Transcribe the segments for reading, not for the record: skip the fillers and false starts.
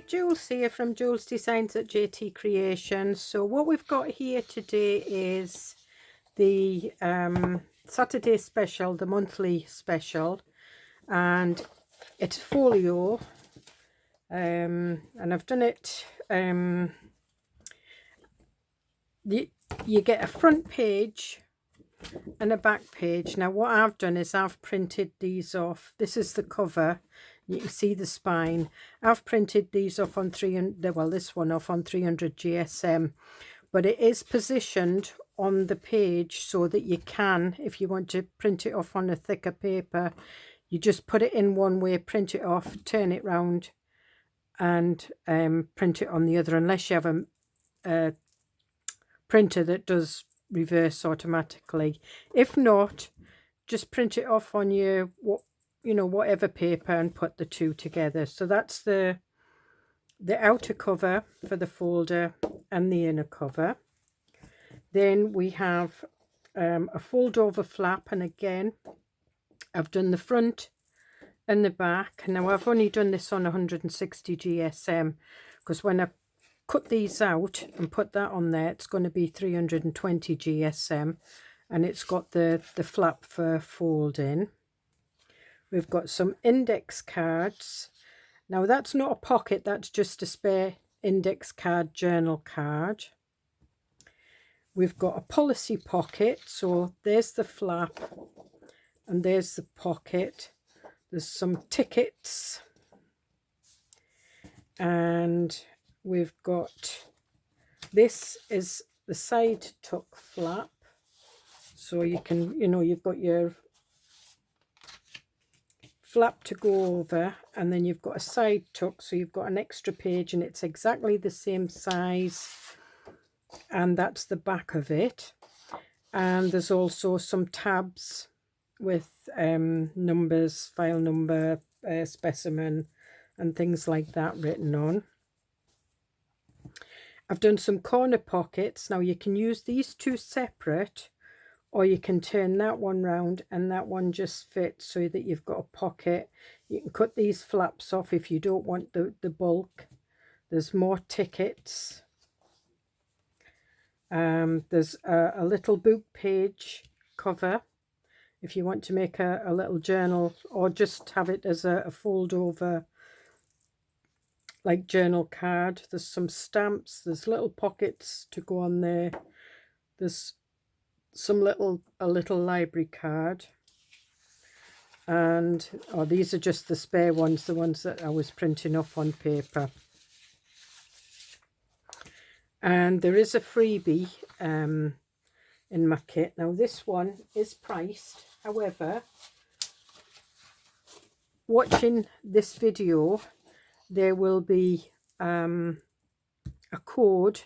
Jules here from Joolsedesigns at JT Creations. So what we've got here today is the Saturday special, the monthly special, and it's folio, and I've done it. You get a front page and a back page. Now what I've done is I've printed these off. This is the cover. You can see the spine. I've printed these off on 300, well, this one off on 300 GSM, but it is positioned on the page so that you can, if you want to print it off on a thicker paper, you just put it in one way, print it off, turn it round, and print it on the other, unless you have a printer that does reverse automatically. If not, just print it off on your whatever paper and put the two together. So that's the outer cover for the folder and the inner cover. Then we have a fold over flap, and again I've done the front and the back. Now I've only done this on 160 GSM because when I cut these out and put that on there, it's going to be 320 GSM, and it's got the flap for folding. We've got some index cards. Now that's not a pocket, that's just a spare index card, journal card. We've got a policy pocket, so there's the flap and there's the pocket. There's some tickets, and we've got, this is the side tuck flap, so you can, you've got your flap to go over, and then you've got a side tuck, so you've got an extra page, and it's exactly the same size, and that's the back of it. And there's also some tabs with numbers, file number, specimen, and things like that written on. I've done some corner pockets. Now you can use these two separate, or you can turn that one round and that one just fits so that you've got a pocket. You can cut these flaps off if you don't want the bulk. There's more tickets. There's a little book page cover if you want to make a little journal, or just have it as a fold over like journal card. There's some stamps, there's little pockets to go on there. There's some a little library card, and these are just the spare ones, the ones that I was printing off on paper. And there is a freebie in my kit. Now this one is priced, however, watching this video there will be a code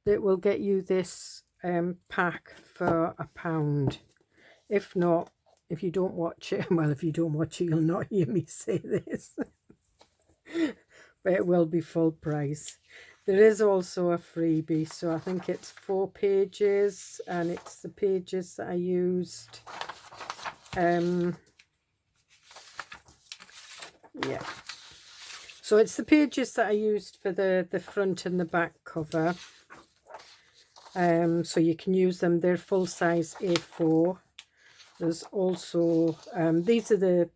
that will get you this pack for £1. If not, if you don't watch it, well, if you don't watch it, you'll not hear me say this. But it will be full price. There is also a freebie, so I think it's 4 pages, and it's the pages that I used. Yeah. So it's the pages that I used for the front and the back cover. So you can use them. They're full size A4. There's also these are the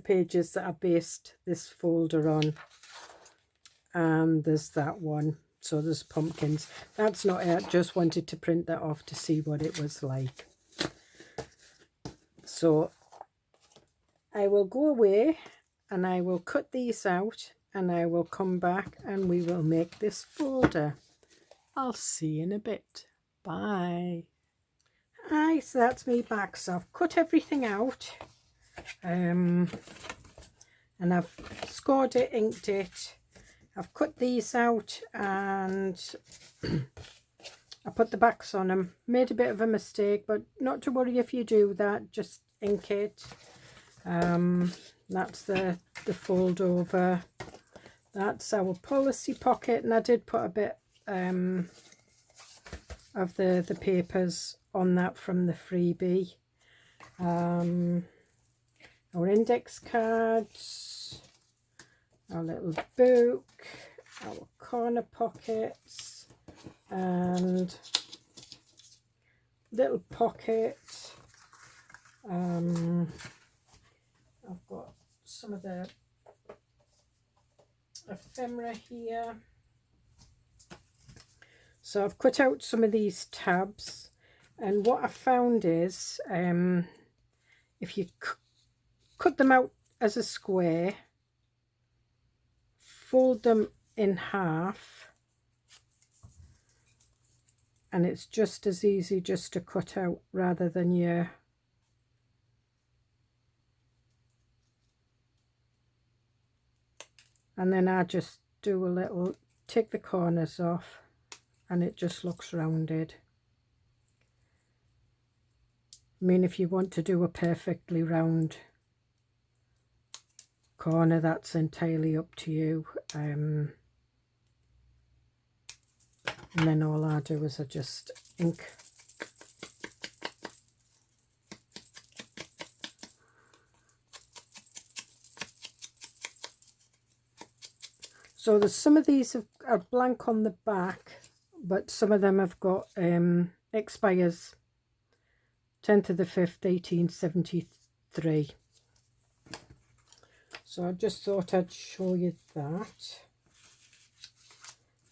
pages that I based this folder on, and there's that one. So there's pumpkins. That's not it. I just wanted to print that off to see what it was like. So I will go away and I will cut these out, and I will come back and we will make this folder. I'll see you in a bit. Bye. Hi, so that's me back. So I've cut everything out, and I've scored it, inked it. I've cut these out, and I put the backs on them. Made a bit of a mistake, but not to worry if you do that. Just ink it. That's the fold over. That's our policy pocket, and I did put a bit of the papers on that from the freebie. Our index cards, our little book, our corner pockets and little pocket. I've got some of the ephemera here. So I've cut out some of these tabs, and what I found is if you cut them out as a square, fold them in half, and it's just as easy just to cut out rather than you and then I just do a little, take the corners off, and it just looks rounded. I mean, if you want to do a perfectly round corner, that's entirely up to you. And then all I do is I just ink. So there's some of these are blank on the back, but some of them have got expires 10th of the 5th 1873. So I just thought I'd show you that.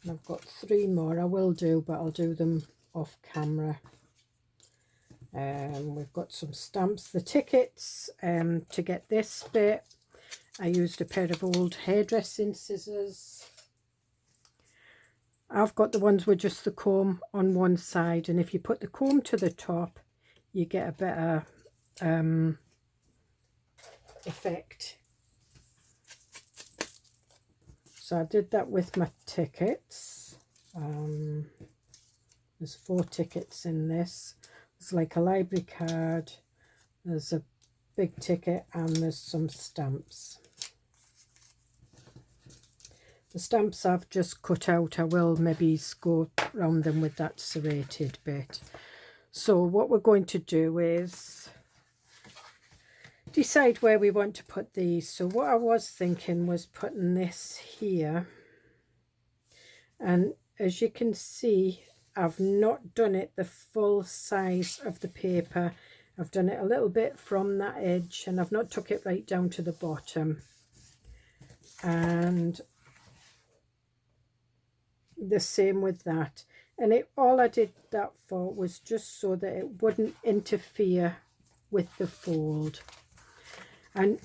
And I've got 3 more I will do, but I'll do them off camera. We've got some stamps, the tickets. To get this bit, I used a pair of old hairdressing scissors. I've got the ones with just the comb on one side, and if you put the comb to the top, you get a better effect. So I did that with my tickets. There's 4 tickets in this. It's like a library card, there's a big ticket, and there's some stamps. The stamps I've just cut out, I will maybe go around them with that serrated bit. So what we're going to do is decide where we want to put these. So what I was thinking was putting this here, and as you can see, I've not done it the full size of the paper. I've done it a little bit from that edge, and I've not took it right down to the bottom. And the same with that. And all I did that for was just so that it wouldn't interfere with the fold. And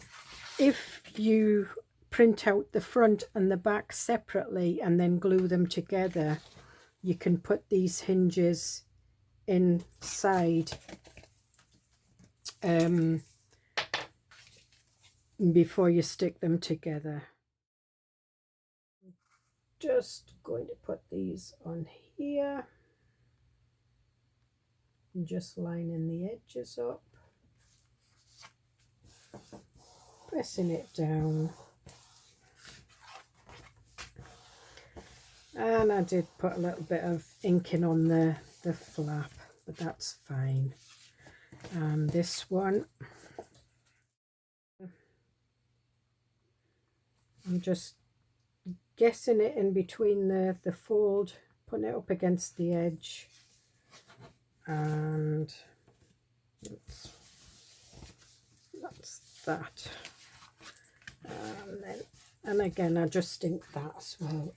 if you print out the front and the back separately and then glue them together, you can put these hinges inside before you stick them together. Just going to put these on here and just lining the edges up, pressing it down, and I did put a little bit of inking on the flap, but that's fine. And this one, I'm just guessing it in between the fold, putting it up against the edge, and that's that. And again, I just ink that as well.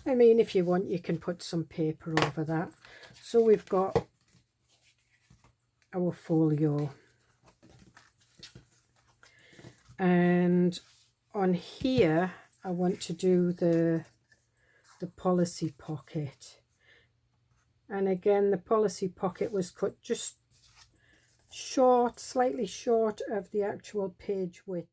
I mean, if you want, you can put some paper over that. So we've got our folio. And on here, I want to do the policy pocket. And again, the policy pocket was cut just short, slightly short of the actual page width.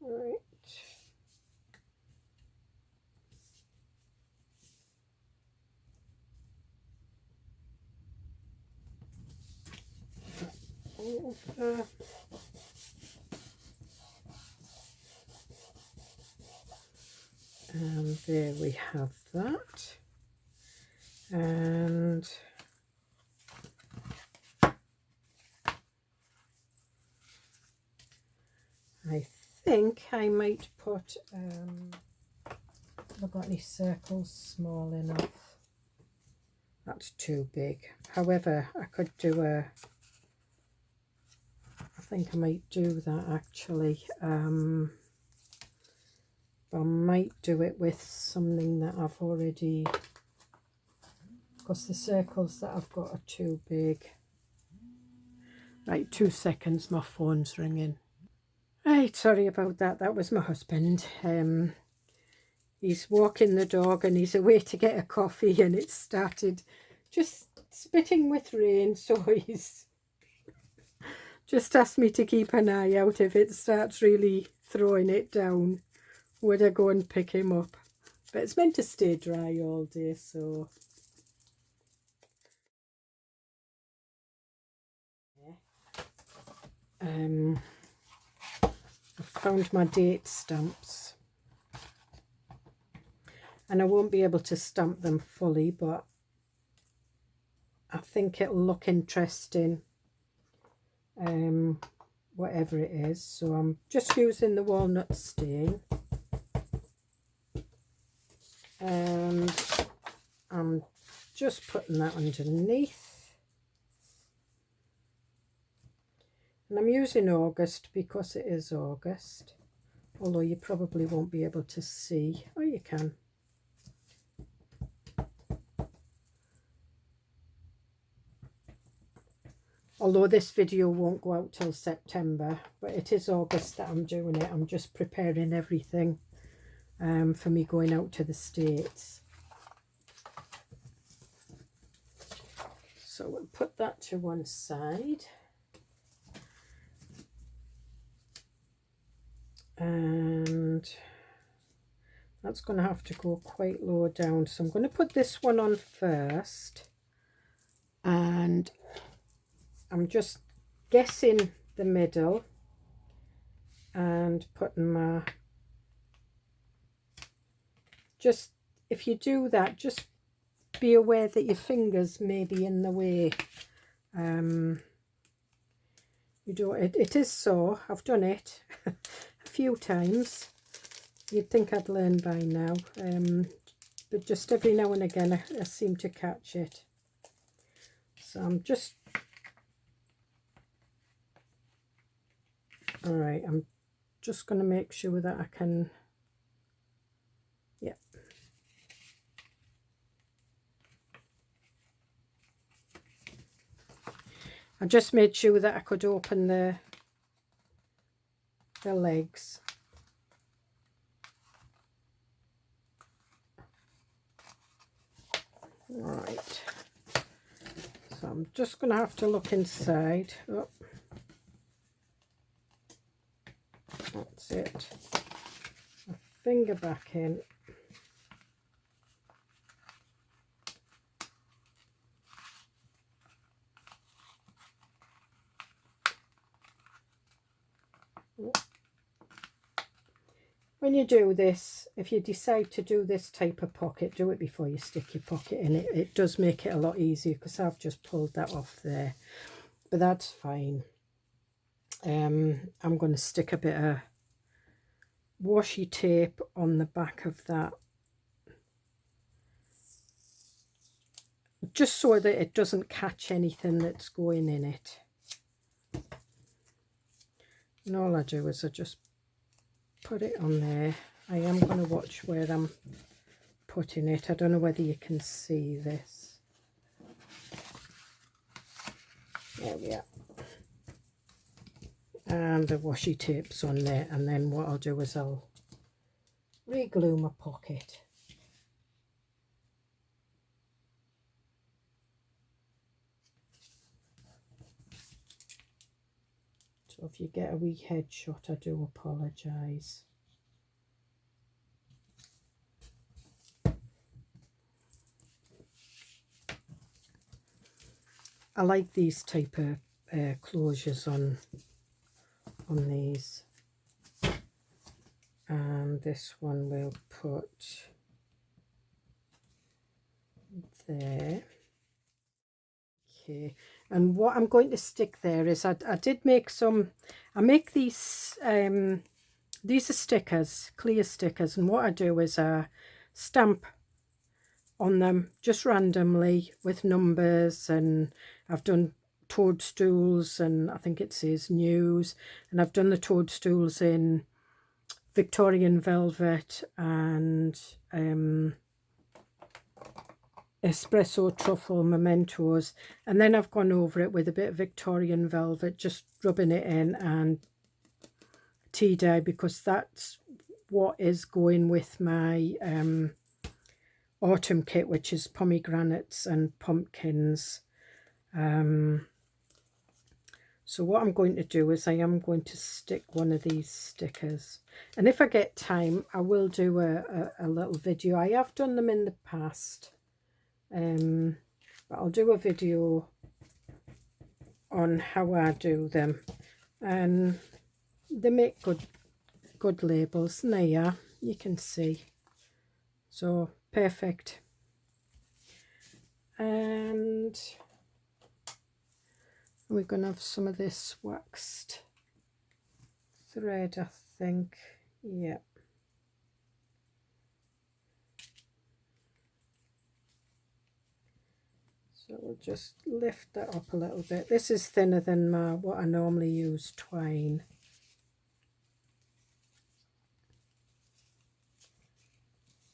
All right. Over. And there we have that. And I think I might put, have I got any circles small enough? That's too big. However, I could do I think I might do that actually. I might do it with something that I've already, because the circles that I've got are too big. Right, 2 seconds, my phone's ringing. Right, sorry about that. That was my husband. He's walking the dog and he's away to get a coffee, and it started just spitting with rain, so he's just asked me to keep an eye out. If it starts really throwing it down, would I go and pick him up? But it's meant to stay dry all day, so I found my date stamps, and I won't be able to stamp them fully, but I think it'll look interesting, whatever it is. So I'm just using the walnut stain, and I'm just putting that underneath. And I'm using August because it is August, although you probably won't be able to see. Oh, you can. Although this video won't go out till September, but it is August that I'm doing it. I'm just preparing everything for me going out to the States. So we'll put that to one side. And that's going to have to go quite low down, so I'm going to put this one on first, and I'm just guessing the middle and putting my, just if you do that, just be aware that your fingers may be in the way. You don't, it is sore. I've done it a few times. You'd think I'd learn by now, but just every now and again I seem to catch it. So I'm just, all right, I'm just going to make sure that I can, yeah. I just made sure that I could open the legs. Right, so I'm just going to have to look inside. Oh, that's it. A finger back in. When you do this, if you decide to do this type of pocket, do it before you stick your pocket in. It does make it a lot easier, because I've just pulled that off there, but that's fine. I'm going to stick a bit of washi tape on the back of that, just so that it doesn't catch anything that's going in it. And all I do is I just put it on there. I am going to watch where I'm putting it. I don't know whether you can see this. There we are. And the washi tape's on there, and then what I'll do is I'll re-glue my pocket. So if you get a wee headshot, I do apologise. I like these type of closures on these, and and this one we'll put there. Okay, and what I'm going to stick there is I did make some, I make these are stickers, clear stickers, and what I do is I stamp on them just randomly with numbers, and I've done toadstools, and I think it says news, and I've done the toadstools in Victorian velvet and espresso truffle mementos, and then I've gone over it with a bit of Victorian velvet, just rubbing it in, and tea dye, because that's what is going with my autumn kit, which is pomegranates and pumpkins. So what I'm going to do is I am going to stick one of these stickers, and if I get time I will do a little video. I have done them in the past, but I'll do a video on how I do them, and they make good labels. And there you are, you can see, so perfect. And we're going to have some of this waxed thread, I think. Yeah. So we'll just lift that up a little bit. This is thinner than what I normally use, twine.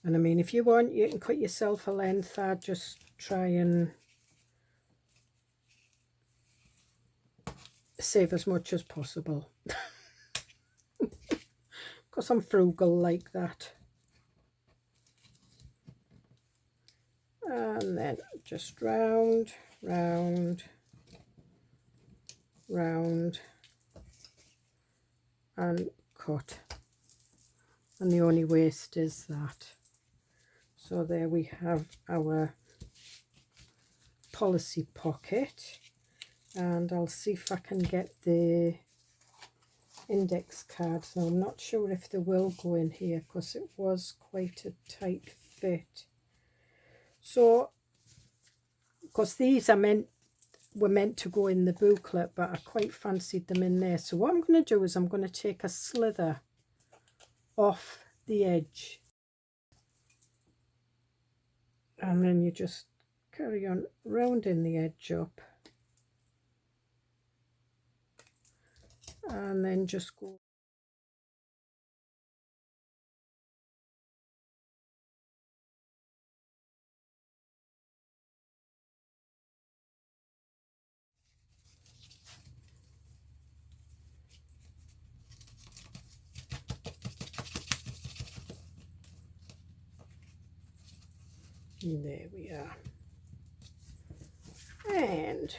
And I mean, if you want, you can cut yourself a length. I'd just try and save as much as possible, because I'm frugal like that. And then just round, round, round, and cut. And the only waste is that. So there we have our policy pocket. And I'll see if I can get the index cards. Now I'm not sure if they will go in here, because it was quite a tight fit. So, because these were meant to go in the booklet, but I quite fancied them in there. So what I'm going to do is I'm going to take a slither off the edge, and then you just carry on rounding the edge up, and then just go. There we are. And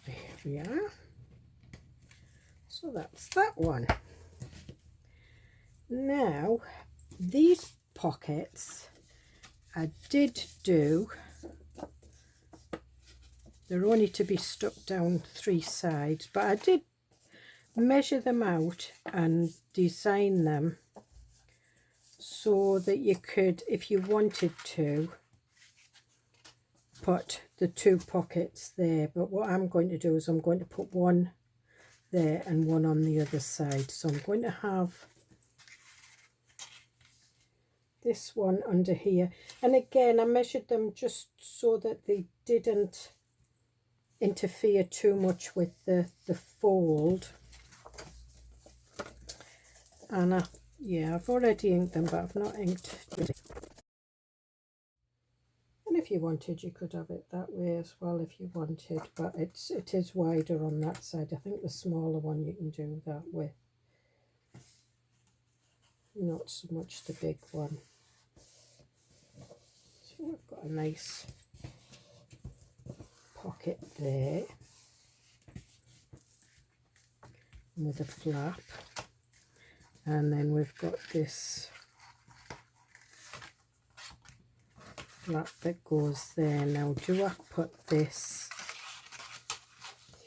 there we are. So that's that one. Now these pockets I did do, they're only to be stuck down 3 sides, but I did measure them out and design them so that you could, if you wanted to, put the 2 pockets there. But what I'm going to do is I'm going to put one there and one on the other side. So I'm going to have this one under here, and again I measured them just so that they didn't interfere too much with the fold. And yeah, I've already inked them, but I've not inked. And if you wanted, you could have it that way as well if you wanted, but it is wider on that side. I think the smaller one you can do that with, not so much the big one. So we've got a nice pocket there with a flap, and then we've got this flap that goes there. Now, do I put this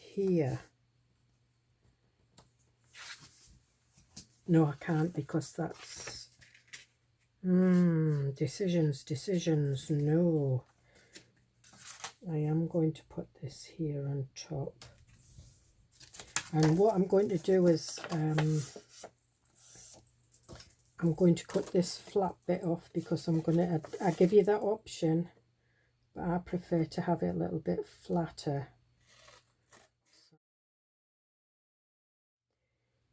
here? No, I can't, because that's decisions. No, I am going to put this here on top. And what I'm going to do is I'm going to cut this flat bit off, because I give you that option, but I prefer to have it a little bit flatter.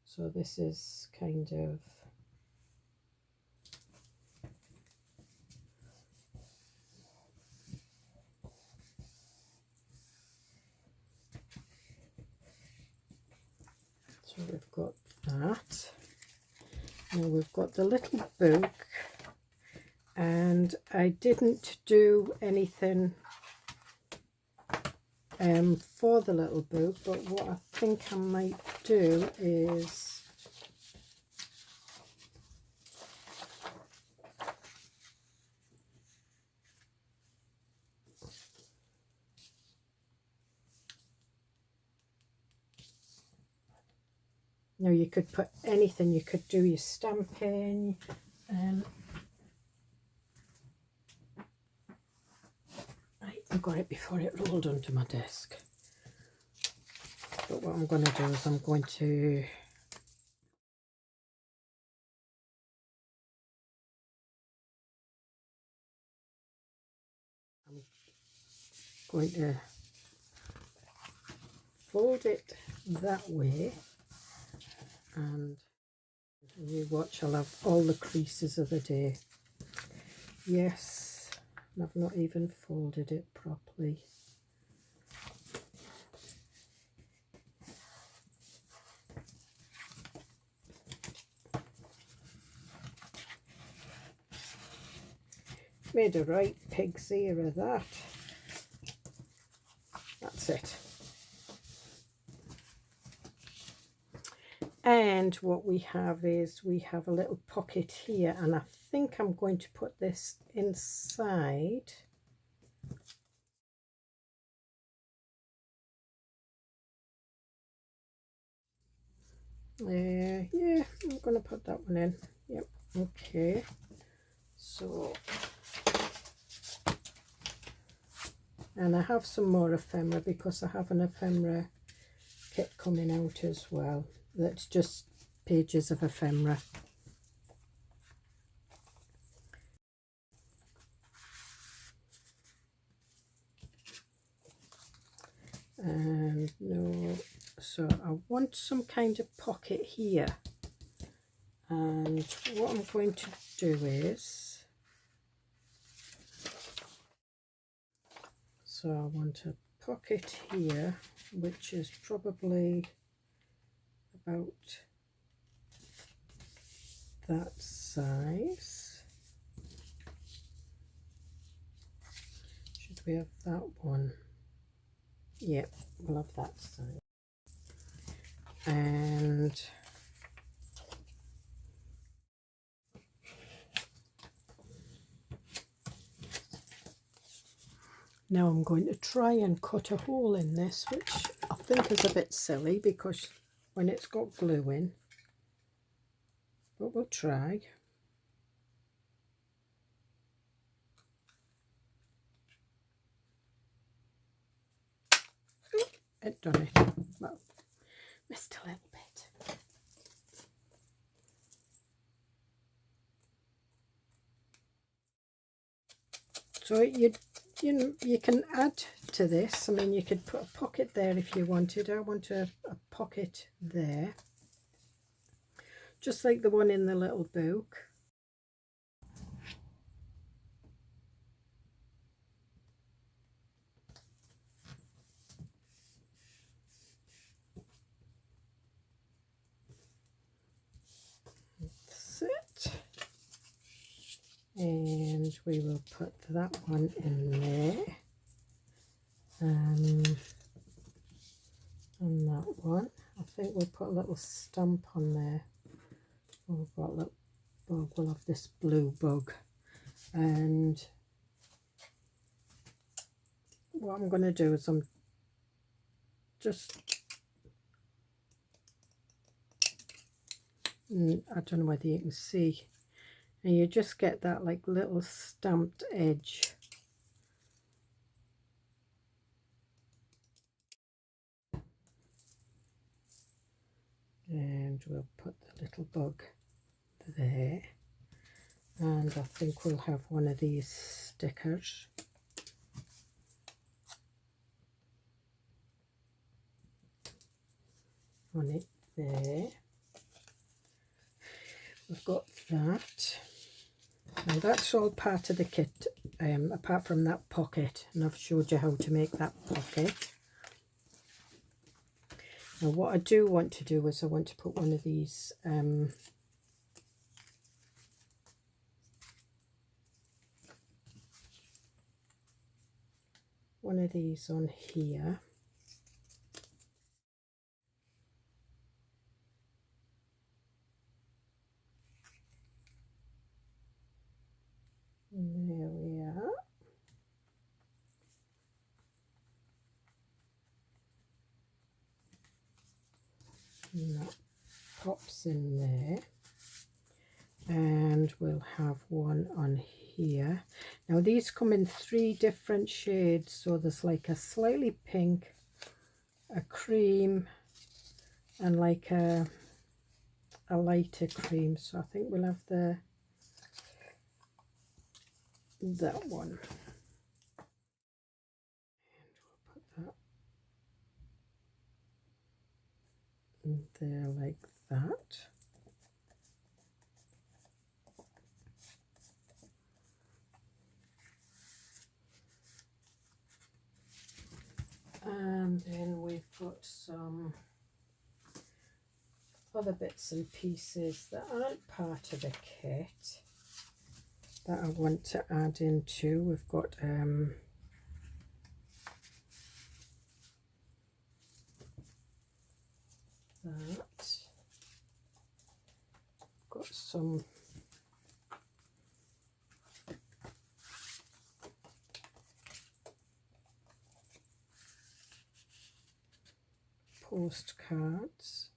So this is kind of so we've got that. Now we've got the little book, and I didn't do anything for the little book, but what I think I might do is now you could put anything. You could do your stamping, I got it before it rolled onto my desk. But what I'm going to do is I'm going to fold it that way, and you watch, I'll have all the creases of the day. Yes, and I've not even folded it properly. Made a right pig's ear of that. That's it. And what we have is we have a little pocket here, and I think I'm going to put this inside. Yeah, I'm going to put that one in. Yep, okay. So, and I have some more ephemera, because I have an ephemera kit coming out as well. That's just pages of ephemera. And no, so I want some kind of pocket here. And what I'm going to do is, so I want a pocket here, which is probably about that size. Should we have that one? Yep, we'll have that size. And now I'm going to try and cut a hole in this, which I think is a bit silly because when it's got glue in, but we'll try. It done it. Well, missed a little bit. So you can add to this. I mean, you could put a pocket there if you wanted. I want a pocket there, just like the one in the little book. That's it. And we will put that one in there. And that one. I think we'll put a little stamp on there. We've got a little bug. We'll have this blue bug. And what I'm going to do is I'm just, I don't know whether you can see, and you just get that like little stamped edge. And we'll put the little bug there, and I think we'll have one of these stickers. On it there. We've got that. Now that's all part of the kit, apart from that pocket, and I've showed you how to make that pocket. Now what I do want to do is I want to put one of these on here. And there we are. And that pops in there. And we'll have one on here. Now these come in 3 different shades, so there's like a slightly pink, a cream, and like a lighter cream. So I think we'll have that one. And we'll put that in there like that. And then we've got some other bits and pieces that aren't part of the kit that I want to add into. We've got that. Got some postcards.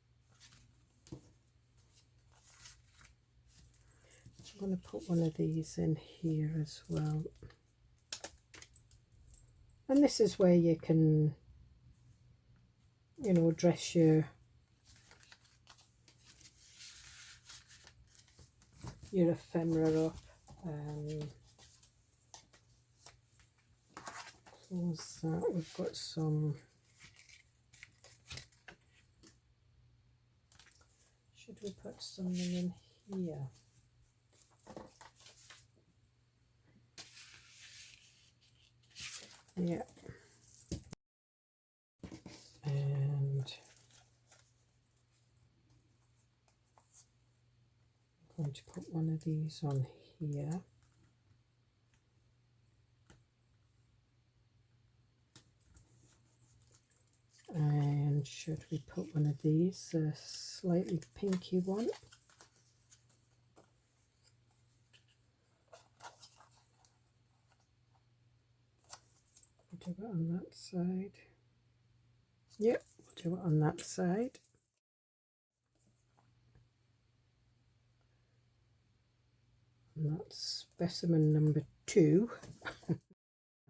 I'm going to put one of these in here as well. And this is where you can, you know, dress your ephemera up. Close that. We've got some. Should we put something in here? Yeah. And I'm going to put one of these on here. And should we put one of these, a slightly pinky one? We'll do it on that side. Yep, we'll do it on that side. And that's specimen number 2.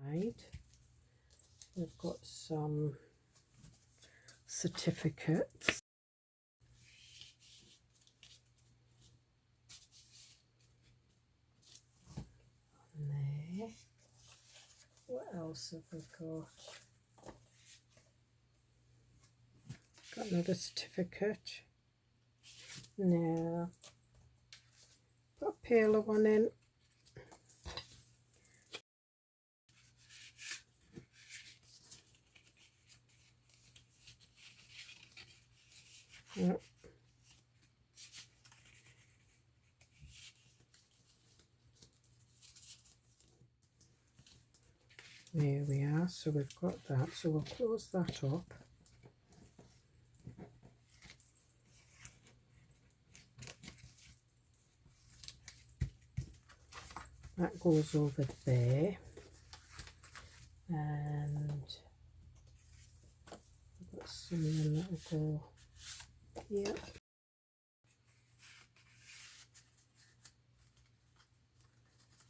Right. We've got some certificates. And there. What else have we got? Got another certificate. Now, put a paler one in. Yep. There we are, so we've got that, so we'll close that up. That goes over there, and and then that'll go here.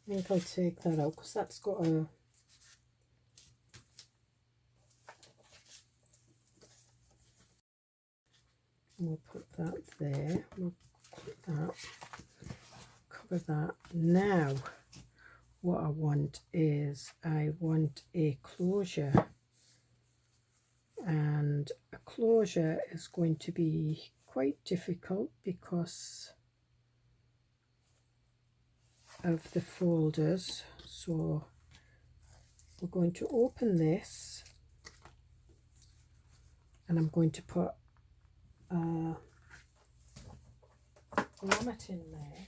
I think I'll take that out because that's got a we'll put that there. We'll put that, cover that. Now what I want is I want a closure, and a closure is going to be quite difficult because of the folders. So we're going to open this and I'm going to put a grommet in there.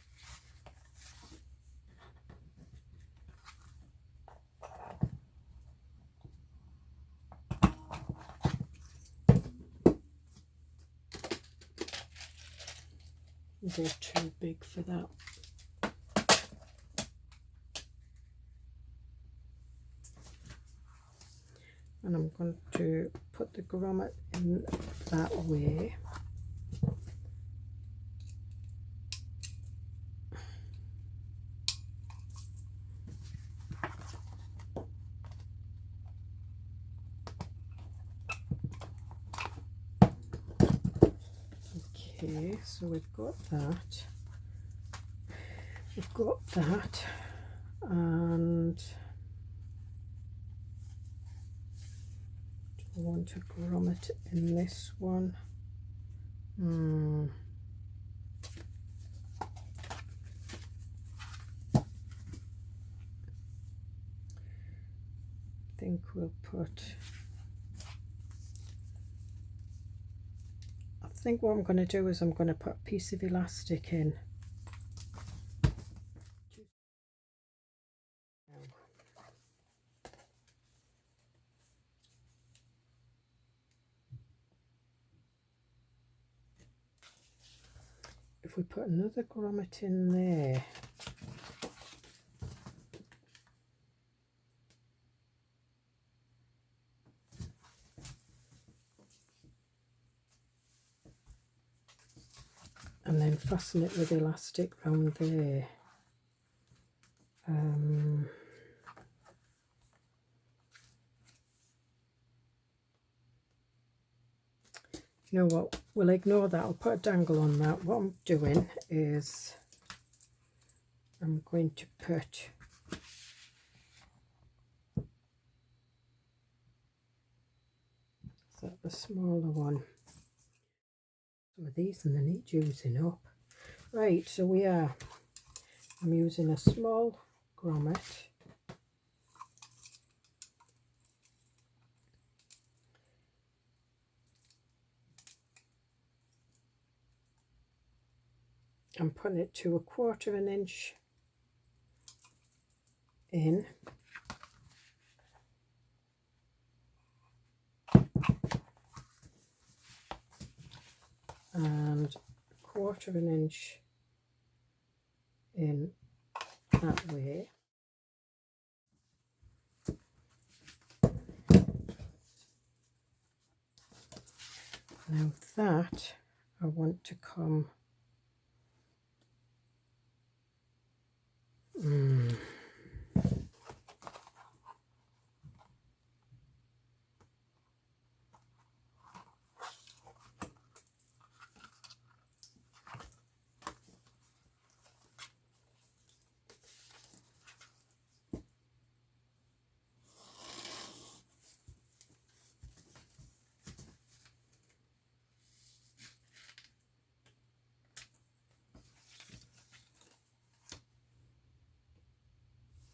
They're too big for that. And I'm going to put the grommet in that way. Okay, so we've got that. We've got that, and I want a grommet in this one. I think we'll put, I think what I'm going to do is I'm going to put a piece of elastic in. If we put another grommet in there, and then fasten it with elastic round there. You know what, we'll ignore that. I'll put a dangle on that. What I'm doing is I'm going to put the smaller one. Some of these and they need using up. Right, so I'm using a small grommet. I'm putting it to 1/4 inch in. And 1/4 inch in that way. Now that I want to come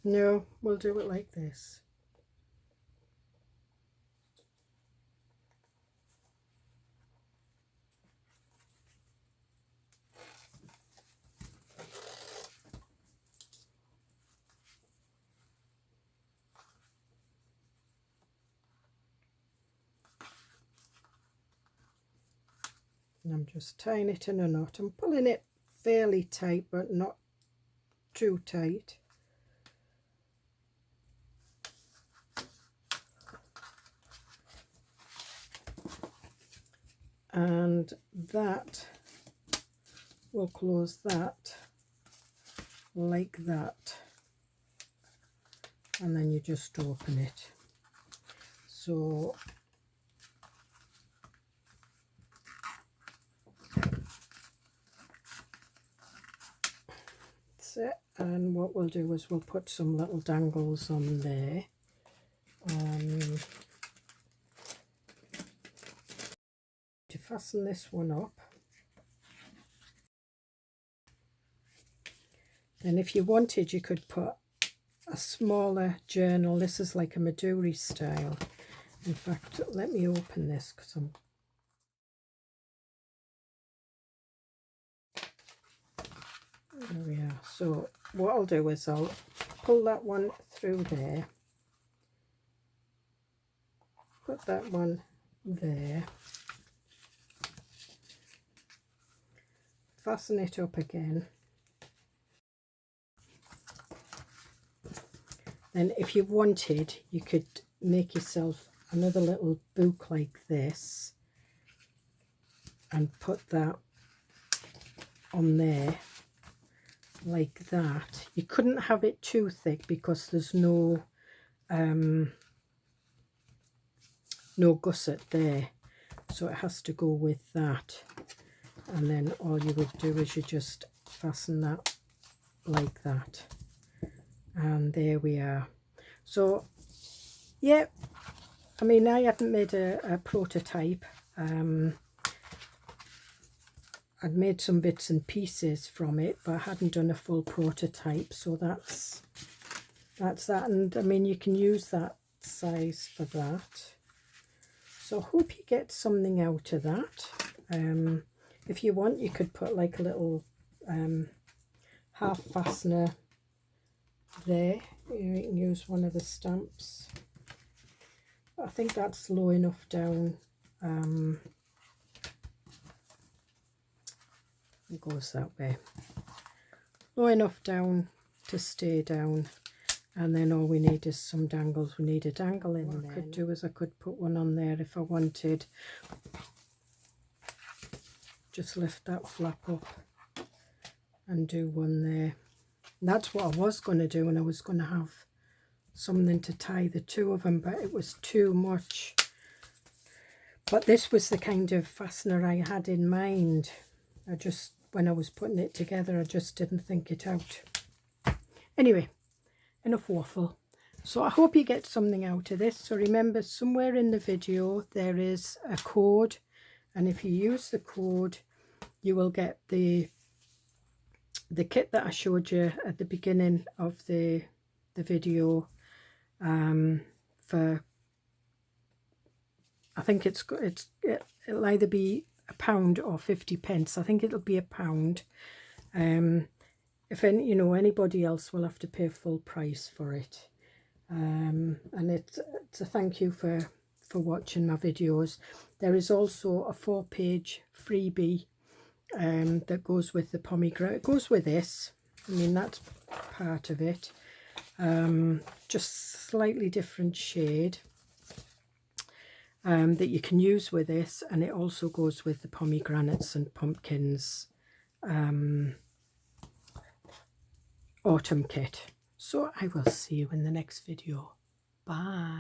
no, we'll do it like this. And I'm just tying it in a knot. I'm pulling it fairly tight, but not too tight. and that will close that like that, and then you just open it. So that's it. And what we'll do is we'll put some little dangles on there. To fasten this one up, and if you wanted you could put a smaller journal. This is like a Maduri style. In fact, let me open this because I'm there we are. So what I'll do is I'll pull that one through there, put that one there, fasten it up again. Then if you wanted, you could make yourself another little book like this and put that on there like that. You couldn't have it too thick because there's no gusset there, so it has to go with that. And then all you would do is you just fasten that like that, and there we are. So yeah, I mean, I hadn't made a prototype. I'd made some bits and pieces from it, but I hadn't done a full prototype. So that's that. And I mean, you can use that size for that. So I hope you get something out of that. If you want, you could put like a little half fastener there. You can use one of the stamps. I think that's low enough down. It goes that way. Low enough down to stay down. And then all we need is some dangles. We need a dangle in there. What I could do is I could put one on there if I wanted. Just lift that flap up and do one there. And that's what I was going to do, and I was going to have something to tie the two of them, but it was too much. But this was the kind of fastener I had in mind. I just, when I was putting it together, I just didn't think it out. Anyway, enough waffle. So I hope you get something out of this. So remember, somewhere in the video there is a code, and if you use the code you will get the kit that I showed you at the beginning of the video for, I think it'll either be £1 or 50p. I think it'll be £1. If any, you know, anybody else will have to pay full price for it. And it's a thank you for watching my videos. There is also a 4-page freebie that goes with the pomegranate. It goes with this. I mean, that's part of it. Just slightly different shade that you can use with this, and it also goes with the pomegranates and pumpkins autumn kit. So I will see you in the next video. Bye.